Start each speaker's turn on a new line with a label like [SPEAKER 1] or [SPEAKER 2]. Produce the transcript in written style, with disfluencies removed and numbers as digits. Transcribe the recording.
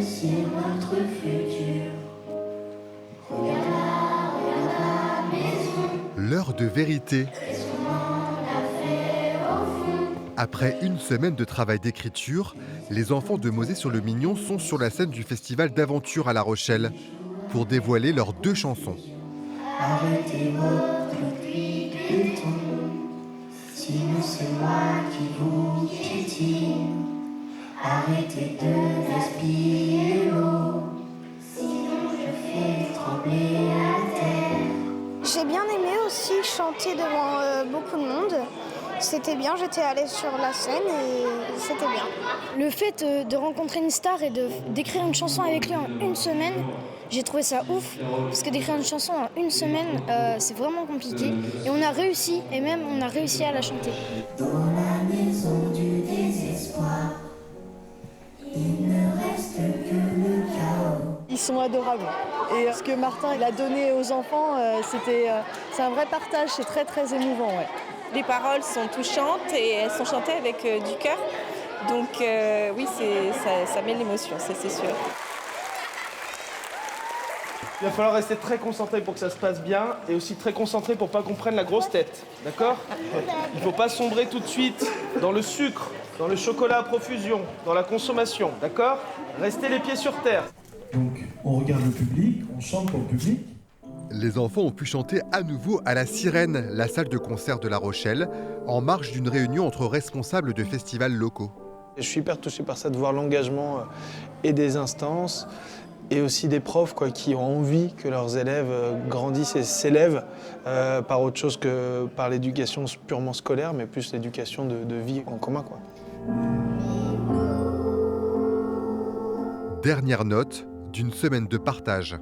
[SPEAKER 1] sur notre futur. Regarde la maison.
[SPEAKER 2] L'heure de vérité. Après une semaine de travail d'écriture, les enfants de Mosée-sur-le-Mignon sont sur la scène du festival d'aventure à La Rochelle pour dévoiler leurs 2 chansons.
[SPEAKER 1] Arrêtez votre pluie de béton. Sinon c'est moi qui vous piétine. Arrêtez de gaspiller l'eau. Sinon je fais trembler la terre.
[SPEAKER 3] J'ai bien aimé aussi chanter devant beaucoup de monde. C'était bien, j'étais à l'aise sur la scène et c'était bien.
[SPEAKER 4] Le fait de rencontrer une star et d'écrire une chanson avec lui en une semaine, j'ai trouvé ça ouf. Parce que d'écrire une chanson en une semaine, c'est vraiment compliqué. Et on a réussi, et même on a réussi à la chanter.
[SPEAKER 1] Dans la maison du désespoir, il ne reste que le chaos.
[SPEAKER 5] Ils sont adorables. Et ce que Martin il a donné aux enfants, c'est un vrai partage, c'est très très émouvant. Ouais.
[SPEAKER 6] Les paroles sont touchantes et elles sont chantées avec du cœur. Donc oui, ça met l'émotion, ça c'est sûr.
[SPEAKER 7] Il va falloir rester très concentré pour que ça se passe bien et aussi très concentré pour pas qu'on prenne la grosse tête, d'accord? Il ne faut pas sombrer tout de suite dans le sucre, dans le chocolat à profusion, dans la consommation, d'accord? Restez les pieds sur terre.
[SPEAKER 8] Donc on regarde le public, on chante pour le public.
[SPEAKER 2] Les enfants ont pu chanter à nouveau à la Sirène, la salle de concert de La Rochelle, en marge d'une réunion entre responsables de festivals locaux.
[SPEAKER 9] Je suis hyper touché par ça, de voir l'engagement et des instances et aussi des profs qui ont envie que leurs élèves grandissent et s'élèvent par autre chose que par l'éducation purement scolaire, mais plus l'éducation de vie en commun.
[SPEAKER 2] Dernière note d'une semaine de partage.